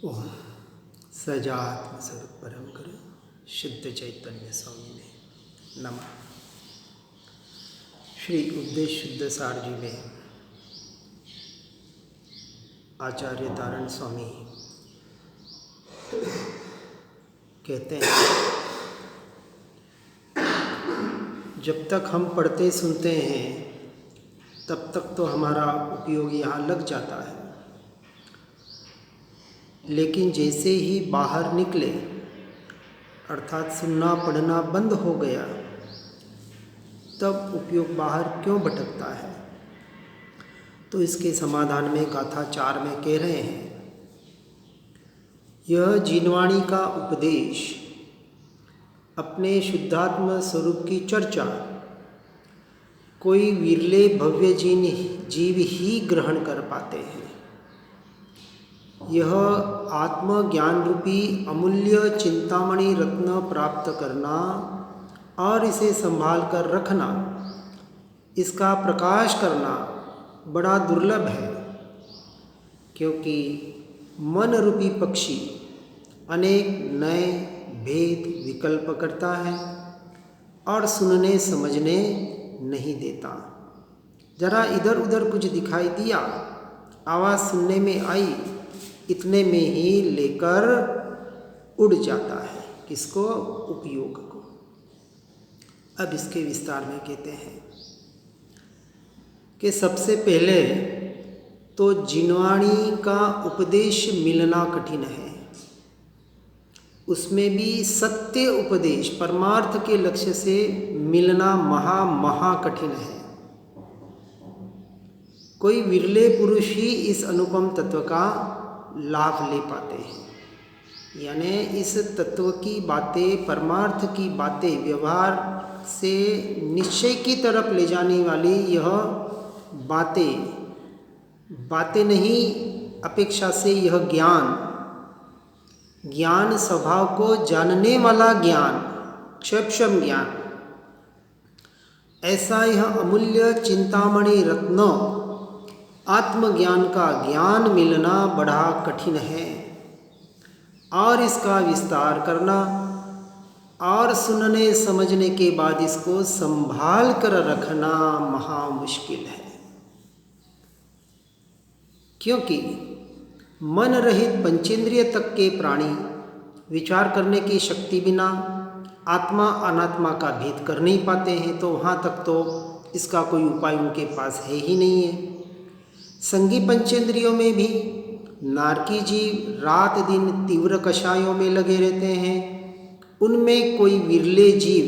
ओम सजात्म स्वरूप परम गुरु शुद्ध चैतन्य स्वामी ने नमः। श्री उपदेश शुद्ध सार जी में आचार्य तारण स्वामी कहते हैं, जब तक हम पढ़ते सुनते हैं तब तक तो हमारा उपयोग यहाँ लग जाता है, लेकिन जैसे ही बाहर निकले अर्थात सुनना पढ़ना बंद हो गया तब उपयोग बाहर क्यों भटकता है। तो इसके समाधान में गाथा 4 में कह रहे हैं, यह जिनवाणी का उपदेश अपने शुद्धात्म स्वरूप की चर्चा कोई विरले भव्य जीव ही ग्रहण कर पाते हैं। यह आत्मज्ञान रूपी अमूल्य चिंतामणि रत्न प्राप्त करना और इसे संभाल कर रखना, इसका प्रकाश करना बड़ा दुर्लभ है, क्योंकि मन रूपी पक्षी अनेक नए भेद विकल्प करता है और सुनने समझने नहीं देता। जरा इधर उधर कुछ दिखाई दिया, आवाज़ सुनने में आई, इतने में ही लेकर उड़ जाता है। किसको? उपयोग को। अब इसके विस्तार में कहते हैं कि सबसे पहले तो जिनवाणी का उपदेश मिलना कठिन है, उसमें भी सत्य उपदेश परमार्थ के लक्ष्य से मिलना महा कठिन है। कोई विरले पुरुष ही इस अनुपम तत्व का लाभ ले पाते हैं, यानी इस तत्व की बातें, परमार्थ की बातें व्यवहार से निश्चय की तरफ ले जाने वाली यह बातें नहीं, अपेक्षा से यह ज्ञान स्वभाव को जानने वाला ज्ञान, क्षक्षम ज्ञान, ऐसा यह अमूल्य चिंतामणि रत्न आत्मज्ञान का ज्ञान मिलना बड़ा कठिन है, और इसका विस्तार करना और सुनने समझने के बाद इसको संभाल कर रखना महा मुश्किल है। क्योंकि मन रहित पंचेंद्रिय तक के प्राणी विचार करने की शक्ति बिना आत्मा अनात्मा का भेद कर नहीं पाते हैं, तो वहाँ तक तो इसका कोई उपाय उनके पास है ही नहीं है। संगी पंचेंद्रियों में भी नारकी जीव रात दिन तीव्र कषायों में लगे रहते हैं। उनमें कोई विरले जीव,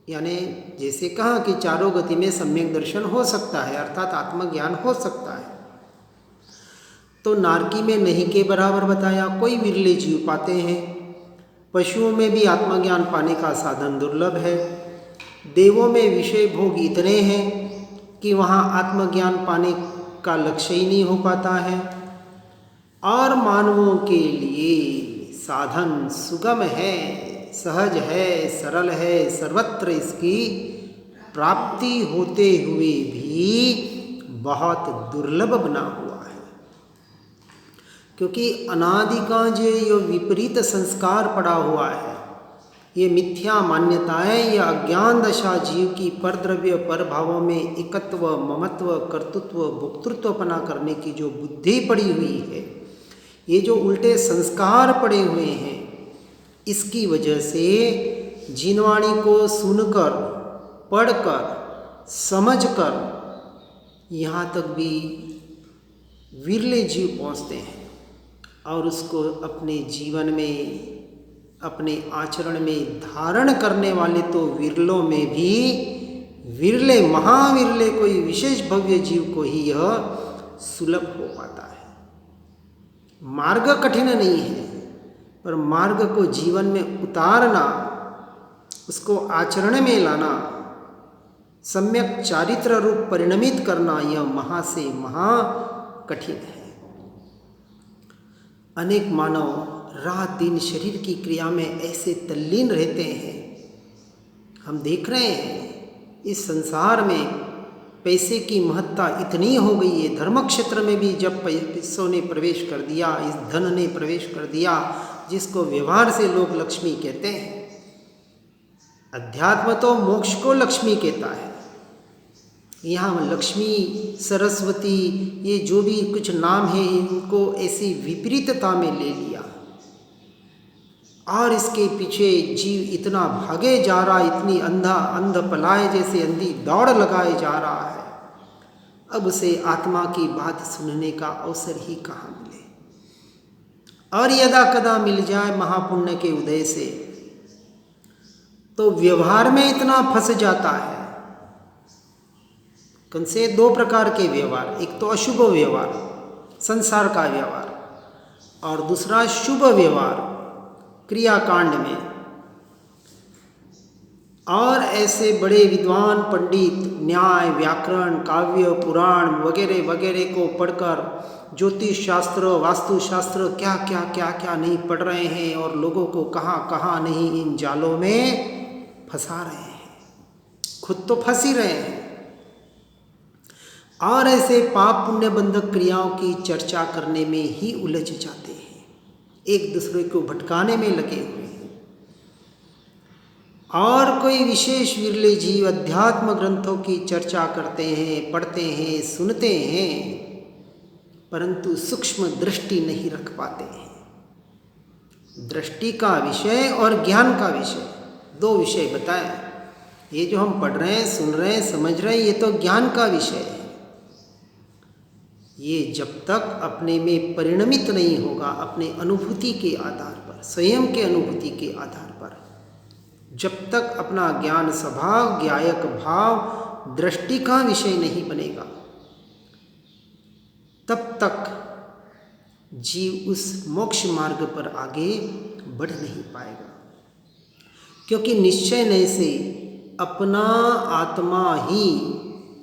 यानी जैसे कहा कि चारों गति में सम्यक दर्शन हो सकता है, अर्थात आत्मज्ञान हो सकता है, तो नारकी में नहीं के बराबर बताया, कोई विरले जीव पाते हैं। पशुओं में भी आत्मज्ञान पाने का साधन दुर्लभ है। देवों में विषय भोग इतने हैं कि वहाँ आत्मज्ञान पाने का लक्ष्य ही नहीं हो पाता है, और मानवों के लिए साधन सुगम है, सहज है, सरल है, सर्वत्र इसकी प्राप्ति होते हुए भी बहुत दुर्लभ बना हुआ है। क्योंकि अनादि का जो ये विपरीत संस्कार पड़ा हुआ है, ये मिथ्या मान्यताएं, या अज्ञान दशा जीव की परद्रव्य पर भावों में एकत्व, ममत्व, कर्तृत्व, भोक्तृत्वपना करने की जो बुद्धि पड़ी हुई है, ये जो उल्टे संस्कार पड़े हुए हैं, इसकी वजह से जिनवाणी को सुनकर, पढ़कर, समझकर यहाँ तक भी विरले जीव पहुँचते हैं, और उसको अपने जीवन में, अपने आचरण में धारण करने वाले तो विरलों में भी विरले, महाविरले कोई विशेष भव्य जीव को ही यह सुलभ हो पाता है। मार्ग कठिन नहीं है, पर मार्ग को जीवन में उतारना, उसको आचरण में लाना, सम्यक चारित्र रूप परिणमित करना, यह महा से महा कठिन है। अनेक मानव रात दिन शरीर की क्रिया में ऐसे तल्लीन रहते हैं। हम देख रहे हैं इस संसार में पैसे की महत्ता इतनी हो गई है, धर्म क्षेत्र में भी जब पैसों ने प्रवेश कर दिया, इस धन ने प्रवेश कर दिया, जिसको व्यवहार से लोग लक्ष्मी कहते हैं। अध्यात्म तो मोक्ष को लक्ष्मी कहता है। यहाँ लक्ष्मी, सरस्वती, ये जो भी कुछ नाम है, इनको ऐसी विपरीतता में ले लिया और इसके पीछे जीव इतना भागे जा रहा, इतनी अंध पलाए जैसे अंधी दौड़ लगाए जा रहा है। अब उसे आत्मा की बात सुनने का अवसर ही कहाँ मिले, और यदा कदा मिल जाए महापुण्य के उदय से तो व्यवहार में इतना फंस जाता है। कौन से? दो प्रकार के व्यवहार, एक तो अशुभ व्यवहार, संसार का व्यवहार, और दूसरा शुभ व्यवहार, क्रियाकांड में। और ऐसे बड़े विद्वान पंडित न्याय, व्याकरण, काव्य, पुराण वगैरह वगैरह को पढ़कर ज्योतिष शास्त्र, वास्तुशास्त्र, क्या क्या क्या क्या नहीं पढ़ रहे हैं, और लोगों को कहाँ कहाँ नहीं इन जालों में फंसा रहे हैं, खुद तो फंस ही रहे हैं। और ऐसे पाप पुण्य बंधक क्रियाओं की चर्चा करने में ही उलझ जाते हैं, एक दूसरे को भटकाने में लगे हुए हैं। और कोई विशेष विरले जीव अध्यात्म ग्रंथों की चर्चा करते हैं, पढ़ते हैं, सुनते हैं, परंतु सूक्ष्म दृष्टि नहीं रख पाते हैं। दृष्टि का विषय और ज्ञान का विषय, दो विषय बताएं। ये जो हम पढ़ रहे हैं, सुन रहे हैं, समझ रहे हैं, ये तो ज्ञान का विषय है। ये जब तक अपने में परिणमित नहीं होगा, अपने अनुभूति के आधार पर, स्वयं के अनुभूति के आधार पर, जब तक अपना ज्ञान स्वभाव, ज्ञायक भाव, दृष्टि का विषय नहीं बनेगा, तब तक जीव उस मोक्ष मार्ग पर आगे बढ़ नहीं पाएगा। क्योंकि निश्चय नहीं से अपना आत्मा ही,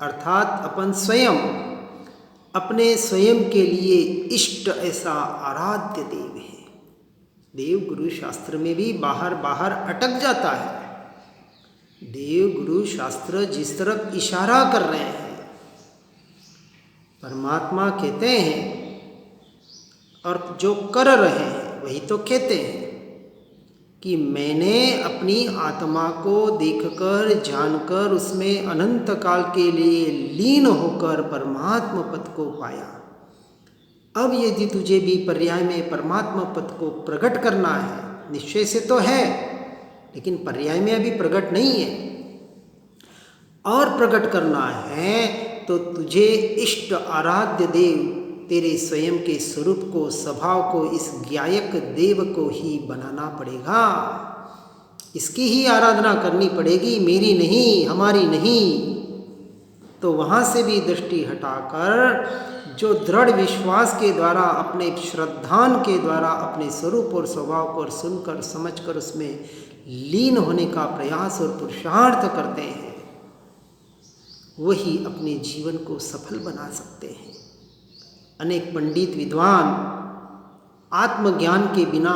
अर्थात अपन स्वयं, अपने स्वयं के लिए इष्ट ऐसा आराध्य देव है। देव गुरु शास्त्र में भी बाहर बाहर अटक जाता है। देव गुरु शास्त्र जिस तरफ इशारा कर रहे हैं, परमात्मा कहते हैं, और जो कर रहे हैं वही तो कहते हैं कि मैंने अपनी आत्मा को देखकर, जानकर, उसमें अनंत काल के लिए लीन होकर परमात्मा पद को पाया। अब यदि तुझे भी पर्याय में परमात्मा पद को प्रकट करना है, निश्चय से तो है, लेकिन पर्याय में अभी प्रकट नहीं है, और प्रकट करना है तो तुझे इष्ट आराध्य देव, तेरे स्वयं के स्वरूप को, स्वभाव को, इस ज्ञायक देव को ही बनाना पड़ेगा। इसकी ही आराधना करनी पड़ेगी, मेरी नहीं, हमारी नहीं। तो वहाँ से भी दृष्टि हटाकर जो दृढ़ विश्वास के द्वारा, अपने श्रद्धान के द्वारा अपने स्वरूप और स्वभाव को सुनकर, समझकर उसमें लीन होने का प्रयास और पुरुषार्थ करते हैं, वही अपने जीवन को सफल बना सकते हैं। अनेक पंडित विद्वान आत्मज्ञान के बिना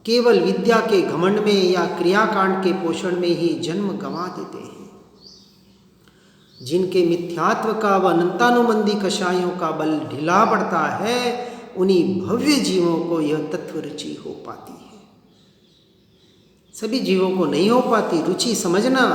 केवल विद्या के घमंड में या क्रियाकांड के पोषण में ही जन्म गंवा देते हैं। जिनके मिथ्यात्व का व अनंतानुबंधी कषायों का बल ढीला पड़ता है, उन्हीं भव्य जीवों को यह तत्व रुचि हो पाती है। सभी जीवों को नहीं हो पाती। रुचि समझना,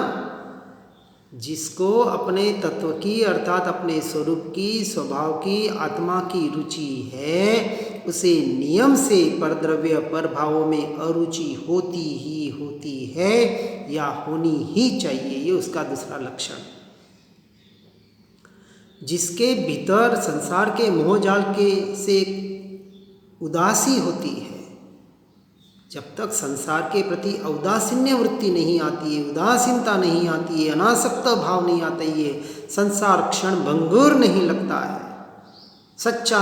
जिसको अपने तत्व की, अर्थात अपने स्वरूप की, स्वभाव की, आत्मा की रुचि है, उसे नियम से परद्रव्य परभावों में अरुचि होती ही होती है, या होनी ही चाहिए। ये उसका दूसरा लक्षण। जिसके भीतर संसार के मोहजाल के से उदासी होती है, जब तक संसार के प्रति औदासीन्य वृत्ति नहीं आती है, उदासीनता नहीं आती है, अनासक्त भाव नहीं आता है, संसार क्षण भंगुर नहीं लगता है, सच्चा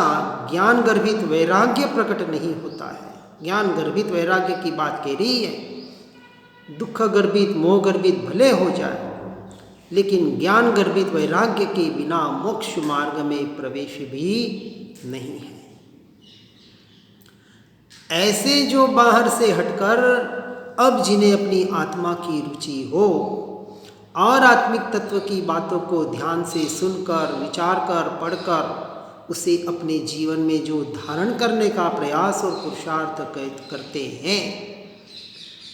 ज्ञान गर्भित वैराग्य प्रकट नहीं होता है। ज्ञान गर्भित वैराग्य की बात कह रही है। दुख गर्भित, मोह गर्भित भले हो जाए, लेकिन ज्ञान गर्भित वैराग्य के बिना मोक्ष मार्ग में प्रवेश भी नहीं है। ऐसे जो बाहर से हटकर अब जिन्हें अपनी आत्मा की रुचि हो, और आत्मिक तत्व की बातों को ध्यान से सुनकर, विचार कर, पढ़कर उसे अपने जीवन में जो धारण करने का प्रयास और पुरुषार्थ करते हैं,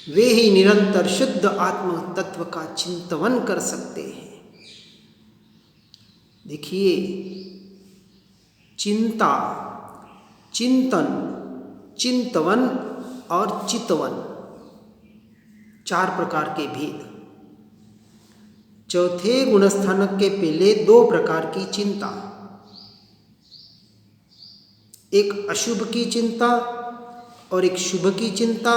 वे ही निरंतर शुद्ध आत्म तत्व का चिंतन कर सकते हैं। देखिए, चिंता, चिंतन, चिंतवन और चितवन, 4 प्रकार के भेद। चौथे गुणस्थानक के पहले 2 प्रकार की चिंता, एक अशुभ की चिंता और एक शुभ की चिंता।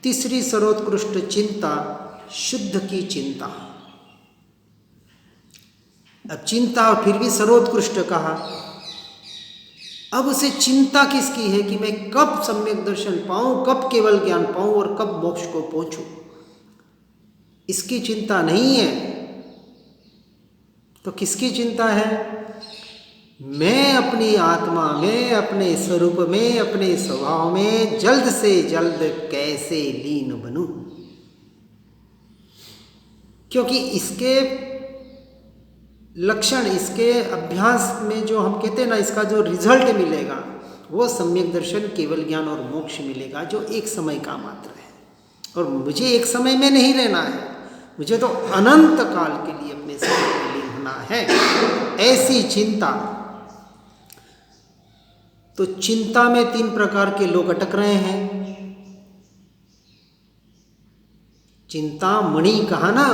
तीसरी सर्वोत्कृष्ट चिंता शुद्ध की चिंता। अब चिंता फिर भी सर्वोत्कृष्ट कहा, अब उसे चिंता किसकी है कि मैं कब सम्यक दर्शन पाऊं, कब केवल ज्ञान पाऊं और कब मोक्ष को पहुंचूं, इसकी चिंता नहीं है। तो किसकी चिंता है? मैं अपनी आत्मा में, अपने स्वरूप में, अपने स्वभाव में जल्द से जल्द कैसे लीन बनूं, क्योंकि इसके लक्षण, इसके अभ्यास में जो हम कहते हैं ना, इसका जो रिजल्ट मिलेगा वो सम्यक दर्शन, केवल ज्ञान और मोक्ष मिलेगा, जो एक समय का मात्र है। और मुझे एक समय में नहीं रहना है, मुझे तो अनंत काल के लिए अपने स्वरूप में लीन होना है। ऐसी चिंता, तो चिंता में 3 प्रकार के लोग अटक रहे हैं। चिंता मणि कहा ना,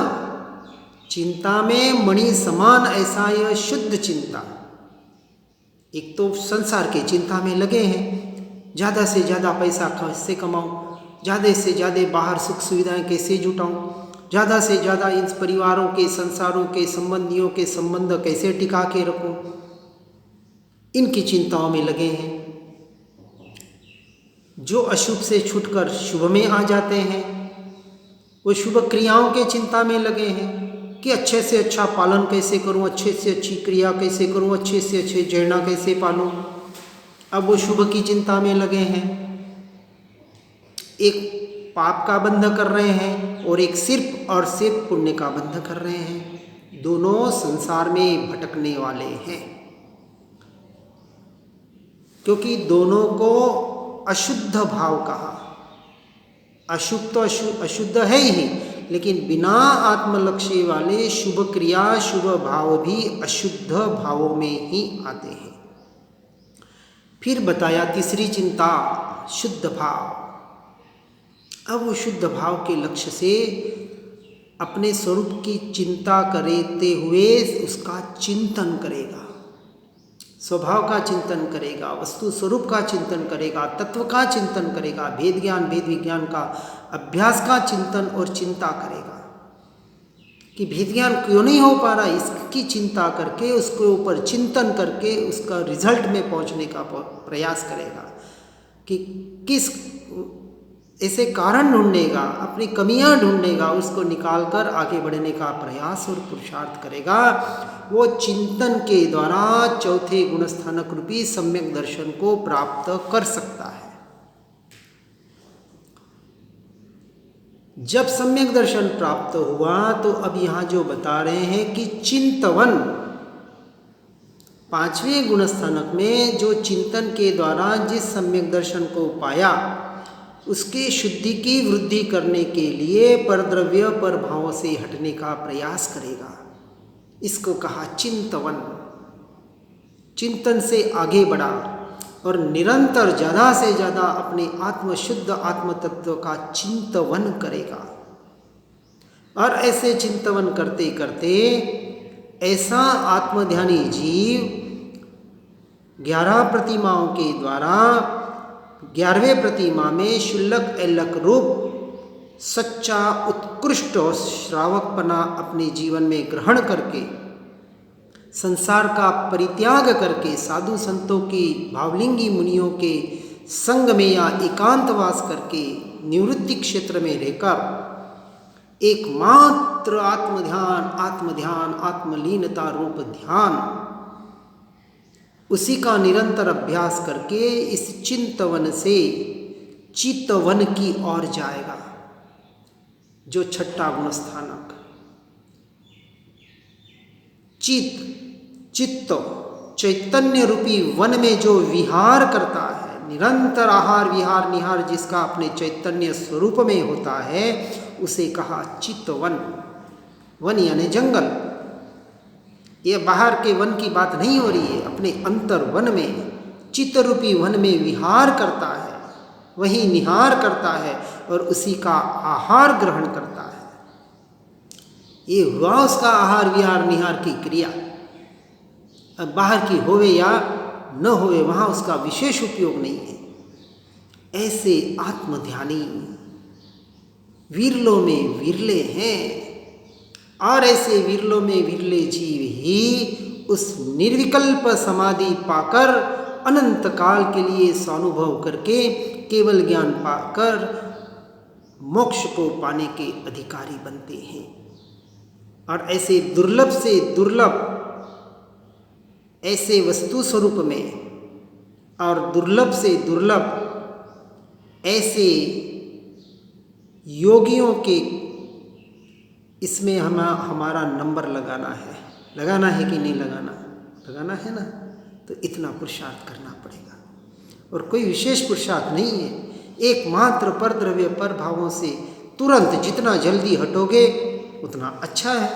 चिंता में मणि समान ऐसा यह शुद्ध चिंता। एक तो संसार के चिंता में लगे हैं, ज़्यादा से ज़्यादा पैसा कैसे कमाऊं, ज़्यादा से ज़्यादा बाहर सुख सुविधाएं कैसे जुटाऊं, ज़्यादा से ज़्यादा इन परिवारों के, संसारों के, संबंधियों के संबंध कैसे टिका के रखूं, इनकी चिंताओं में लगे हैं। जो अशुभ से छूटकर शुभ में आ जाते हैं, वो शुभ क्रियाओं के चिंता में लगे हैं कि अच्छे से अच्छा पालन कैसे करूं, अच्छे से अच्छी क्रिया कैसे करूं, अच्छे से अच्छे जड़ना कैसे पालूं। अब वो शुभ की चिंता में लगे हैं, एक पाप का बंध कर रहे हैं और एक सिर्फ और सिर्फ पुण्य का बंध कर रहे हैं। दोनों संसार में भटकने वाले हैं, क्योंकि दोनों को अशुद्ध भाव कहा। अशुभ तो अशुद्ध है ही, लेकिन बिना आत्मलक्ष्य वाले शुभ क्रिया, शुभ भाव भी अशुद्ध भावों में ही आते हैं। फिर बताया तीसरी चिंता शुद्ध भाव। अब वो शुद्ध भाव के लक्ष्य से अपने स्वरूप की चिंता करते हुए उसका चिंतन करेगा, स्वभाव का चिंतन करेगा, वस्तु स्वरूप का चिंतन करेगा, तत्व का चिंतन करेगा, भेद ज्ञान, भेद विज्ञान का अभ्यास का चिंतन और चिंता करेगा कि भेद ज्ञान क्यों नहीं हो पा रहा, इसकी चिंता करके, उसके ऊपर चिंतन करके उसका रिजल्ट में पहुंचने का प्रयास करेगा कि किस ऐसे कारण ढूंढेगा, अपनी कमियां ढूंढेगा, उसको निकालकर आगे बढ़ने का प्रयास और पुरुषार्थ करेगा। वो चिंतन के द्वारा चौथे गुणस्थानक रूपी सम्यक दर्शन को प्राप्त कर सकता है। जब सम्यक दर्शन प्राप्त हुआ तो अब यहाँ जो बता रहे हैं कि चिंतवन, 5वें गुणस्थानक में जो चिंतन के द्वारा जिस सम्यक दर्शन को पाया, उसके शुद्धि की वृद्धि करने के लिए परद्रव्य पर भाव से हटने का प्रयास करेगा। इसको कहा चिंतवन। चिंतन से आगे बढ़ा और निरंतर ज़्यादा से ज़्यादा अपने आत्मशुद्ध आत्म तत्व का चिंतवन करेगा। और ऐसे चिंतवन करते करते ऐसा आत्मध्यानी जीव 11 प्रतिमाओं के द्वारा 11वें प्रतिमा में शुल्लक एल्लक रूप सच्चा उत्कृष्ट और श्रावकपना अपने जीवन में ग्रहण करके, संसार का परित्याग करके, साधु संतों की, भावलिंगी मुनियों के संग में या एकांतवास करके निवृत्ति क्षेत्र में रहकर एकमात्र आत्मध्यान, आत्मलीनता रूप ध्यान, उसी का निरंतर अभ्यास करके इस चिंतवन से चितवन की ओर जाएगा, जो 6ठा गुणस्थानक। चित्त चैतन्य रूपी वन में जो विहार करता है, निरंतर आहार विहार निहार जिसका अपने चैतन्य स्वरूप में होता है, उसे कहा चित्तवन। वन यानी जंगल। ये बाहर के वन की बात नहीं हो रही है, अपने अंतर वन में, चित्त रूपी वन में विहार करता है, वही निहार करता है और उसी का आहार ग्रहण करता है। ये हुआ उसका आहार विहार निहार की क्रिया। अब बाहर की होवे या न होवे, वहाँ उसका विशेष उपयोग नहीं है। ऐसे आत्मध्यानी विरलों में विरले हैं और ऐसे विरलों में विरले जीव ही उस निर्विकल्प समाधि पाकर अनंत काल के लिए स्वानुभव करके केवल ज्ञान पाकर मोक्ष को पाने के अधिकारी बनते हैं। और ऐसे दुर्लभ से दुर्लभ ऐसे वस्तु स्वरूप में और दुर्लभ से दुर्लभ ऐसे योगियों के इसमें हमारा नंबर लगाना है कि नहीं लगाना है ना। तो इतना पुरुषार्थ करना पड़ेगा और कोई विशेष पुरुषार्थ नहीं है। एकमात्र पर द्रव्य पर भावों से तुरंत जितना जल्दी हटोगे उतना अच्छा है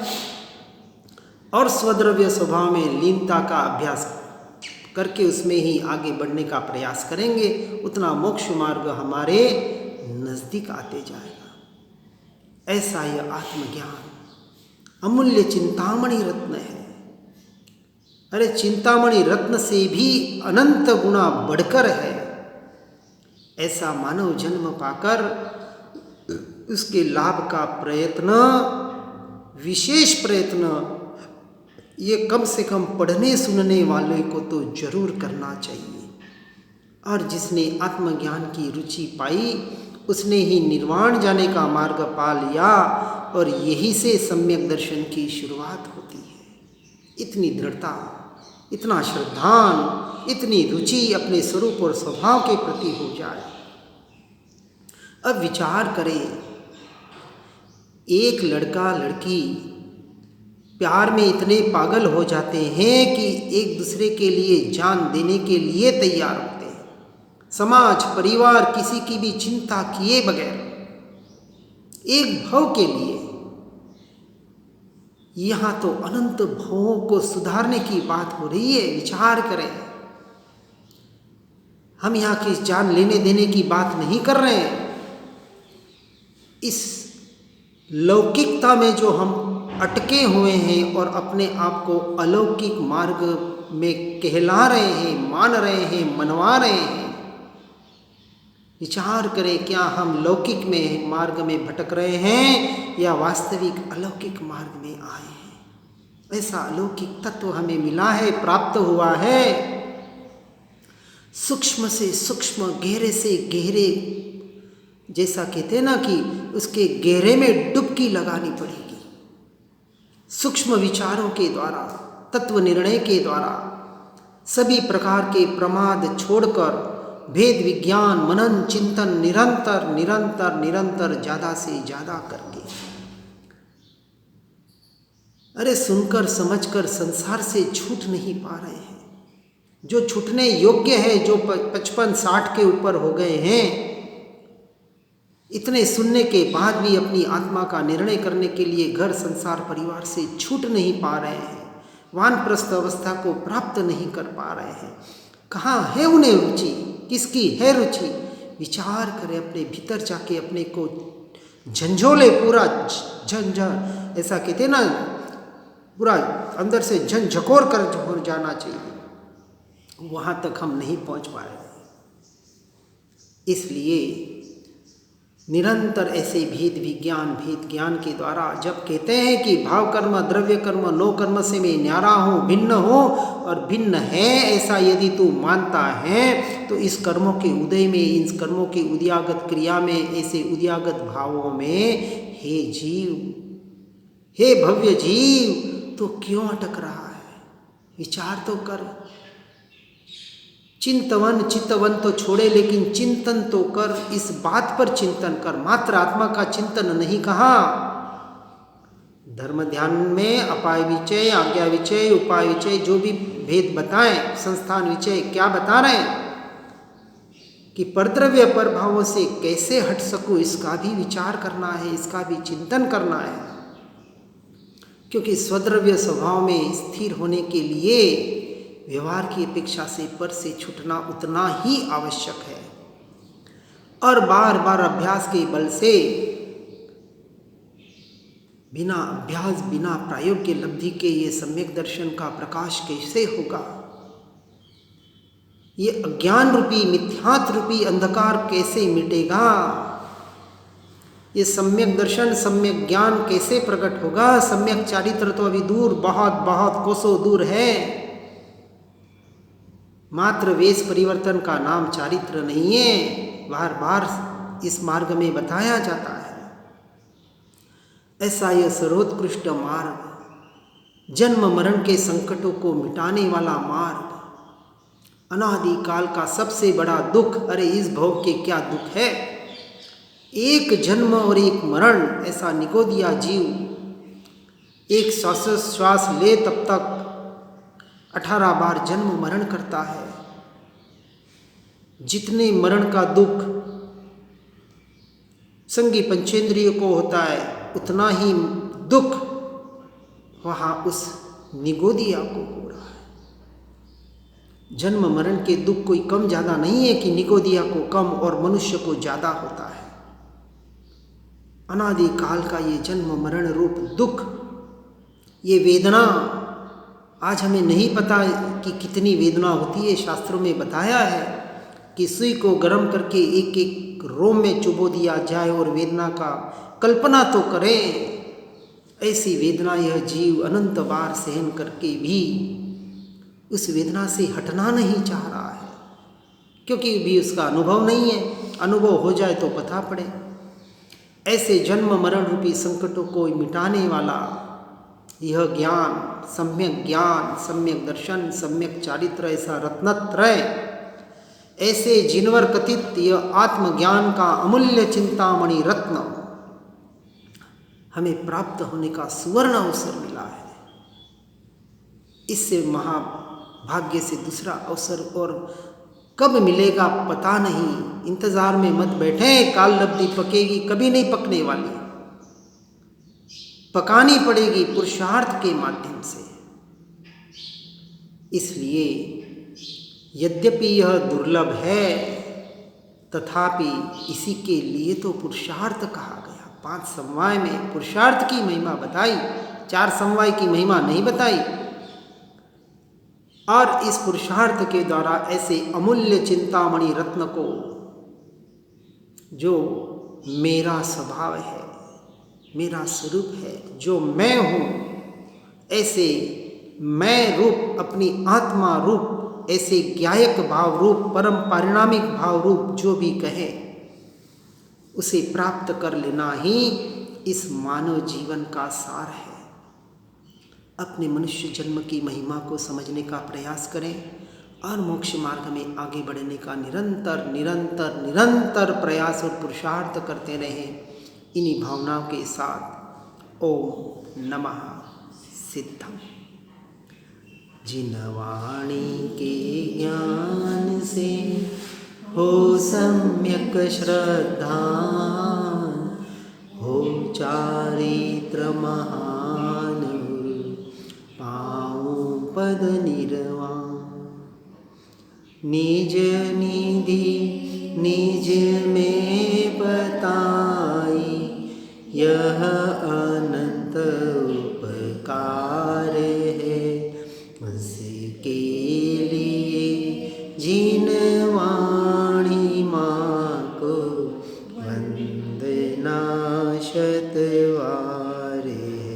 और स्वद्रव्य स्वभाव में लीनता का अभ्यास करके उसमें ही आगे बढ़ने का प्रयास करेंगे, उतना मोक्ष मार्ग हमारे नज़दीक आते जाएगा। ऐसा यह आत्मज्ञान अमूल्य चिंतामणि रत्न है। अरे चिंतामणि रत्न से भी अनंत गुना बढ़कर है। ऐसा मानव जन्म पाकर उसके लाभ का प्रयत्न, विशेष प्रयत्न, ये कम से कम पढ़ने सुनने वाले को तो जरूर करना चाहिए। और जिसने आत्मज्ञान की रुचि पाई उसने ही निर्वाण जाने का मार्ग पा लिया और यही से सम्यक दर्शन की शुरुआत होती है। इतनी दृढ़ता, इतना श्रद्धान, इतनी रुचि अपने स्वरूप और स्वभाव के प्रति हो जाए। अब विचार करें, एक लड़का लड़की प्यार में इतने पागल हो जाते हैं कि एक दूसरे के लिए जान देने के लिए तैयार होते हैं। समाज परिवार किसी की भी चिंता किए बगैर एक भाव के लिए। यहाँ तो अनंत भावों को सुधारने की बात हो रही है। विचार करें, हम यहाँ की जान लेने देने की बात नहीं कर रहे हैं। इस लौकिकता में जो हम अटके हुए हैं और अपने आप को अलौकिक मार्ग में कहला रहे हैं, मान रहे हैं, मनवा रहे हैं। विचार करें, क्या हम लौकिक में मार्ग में भटक रहे हैं या वास्तविक अलौकिक मार्ग में आए हैं। ऐसा अलौकिक तत्व हमें मिला है, प्राप्त हुआ है। सूक्ष्म से सूक्ष्म, गहरे से गहरे, जैसा कहते हैं ना कि उसके गहरे में डुबकी लगानी पड़ेगी। सूक्ष्म विचारों के द्वारा, तत्व निर्णय के द्वारा, सभी प्रकार के प्रमाद छोड़कर भेद विज्ञान मनन चिंतन निरंतर निरंतर निरंतर ज़्यादा से ज़्यादा करके, अरे सुनकर समझकर संसार से छूट नहीं पा रहे हैं। जो छूटने योग्य है, जो 55-60 के ऊपर हो गए हैं, इतने सुनने के बाद भी अपनी आत्मा का निर्णय करने के लिए घर संसार परिवार से छूट नहीं पा रहे हैं, वानप्रस्थ अवस्था को प्राप्त नहीं कर पा रहे हैं। कहाँ है उन्हें रुचि, किसकी है रुचि? विचार करें, अपने भीतर जाके अपने को झंझोले, पूरा झंझर, ऐसा कहते ना, पूरा अंदर से झंझकोर कर हो जाना चाहिए। वहाँ तक हम नहीं पहुँच पा रहे। इसलिए निरंतर ऐसे भेद ज्ञान के द्वारा जब कहते हैं कि भाव कर्म द्रव्य कर्म नो कर्म से मैं न्यारा हूँ, भिन्न हूँ और भिन्न है, ऐसा यदि तू मानता है तो इस कर्मों के उदय में, इन कर्मों के उद्यागत क्रिया में, ऐसे उद्यागत भावों में, हे जीव, हे भव्य जीव, तो क्यों अटक रहा है? विचार तो कर। चित्तवन तो छोड़े, लेकिन चिंतन तो कर। इस बात पर चिंतन कर, मात्र आत्मा का चिंतन नहीं कहा। धर्म ध्यान में अपाय विचय, आज्ञा विचय, उपाय विचय, जो भी भेद बताएं, संस्थान विचय क्या बता रहे हैं कि परद्रव्य प्रभावों से कैसे हट सकूं, इसका भी विचार करना है, इसका भी चिंतन करना है। क्योंकि स्वद्रव्य स्वभाव में स्थिर होने के लिए व्यवहार की अपेक्षा से पर से छूटना उतना ही आवश्यक है। और बार बार अभ्यास के बल से, बिना अभ्यास बिना प्रायोग के लब्धि के ये सम्यक दर्शन का प्रकाश कैसे होगा? ये अज्ञान रूपी मिथ्यात्व रूपी अंधकार कैसे मिटेगा? ये सम्यक दर्शन सम्यक ज्ञान कैसे प्रकट होगा? सम्यक चारित्र तो अभी दूर, बहुत बहुत कोसों दूर है। मात्र वेश परिवर्तन का नाम चारित्र नहीं है, बार बार इस मार्ग में बताया जाता है। ऐसा यह सर्वोत्कृष्ट मार्ग, जन्म मरण के संकटों को मिटाने वाला मार्ग, अनादि काल का सबसे बड़ा दुख, अरे इस भोग के क्या दुख है, एक जन्म और एक मरण। ऐसा निगोदिया जीव एक श्वास ले तब तक 18 बार जन्म मरण करता है। जितने मरण का दुख संगी पंचेंद्रियों को होता है, उतना ही दुख वहाँ उस निगोदिया को हो रहा है। जन्म मरण के दुख कोई कम ज़्यादा नहीं है कि निगोदिया को कम और मनुष्य को ज़्यादा होता है। अनादि काल का ये जन्म मरण रूप दुख, ये वेदना, आज हमें नहीं पता कि कितनी वेदना होती है। शास्त्रों में बताया है कि सुई को गर्म करके एक एक रोम में चुबो दिया जाए और वेदना का कल्पना तो करें। ऐसी वेदना यह जीव अनंत बार सहन करके भी उस वेदना से हटना नहीं चाह रहा है, क्योंकि भी उसका अनुभव नहीं है। अनुभव हो जाए तो पता पड़े। ऐसे जन्म मरण रूपी संकटों को मिटाने वाला यह ज्ञान, सम्यक दर्शन, सम्यक चारित्र, ऐसा रत्नत्रय, ऐसे जिनवर कथित यह आत्मज्ञान का अमूल्य चिंतामणि रत्न हमें प्राप्त होने का सुवर्ण अवसर मिला है। इससे महाभाग्य से दूसरा अवसर और कब मिलेगा पता नहीं। इंतजार में मत बैठे, काल लब्धि पकेगी, कभी नहीं पकने वाली, पकानी पड़ेगी पुरुषार्थ के माध्यम से। इसलिए यद्यपि यह दुर्लभ है, तथापि इसी के लिए तो पुरुषार्थ कहा गया। 5 समवाय में पुरुषार्थ की महिमा बताई, 4 समवाय की महिमा नहीं बताई। और इस पुरुषार्थ के द्वारा ऐसे अमूल्य चिंतामणि रत्न को, जो मेरा स्वभाव है, मेरा स्वरूप है, जो मैं हूँ, ऐसे मैं रूप, अपनी आत्मा रूप, ऐसे ज्ञायक भाव रूप, परम पारिणामिक भाव रूप जो भी कहे, उसे प्राप्त कर लेना ही इस मानव जीवन का सार है। अपने मनुष्य जन्म की महिमा को समझने का प्रयास करें और मोक्ष मार्ग में आगे बढ़ने का निरंतर निरंतर निरंतर प्रयास और पुरुषार्थ करते रहें। इन्हीं भावनाओं के साथ ओम नमः सिद्धम। जिन वाणी के ज्ञान से हो सम्यक श्रद्धा, हो चारित्र महान, पाऊं पद निर्वाण। निज निधि निज में बताई, यह अनंत उपकार है। उसके लिए जिन वाणी माँ को वंदना शतवार है।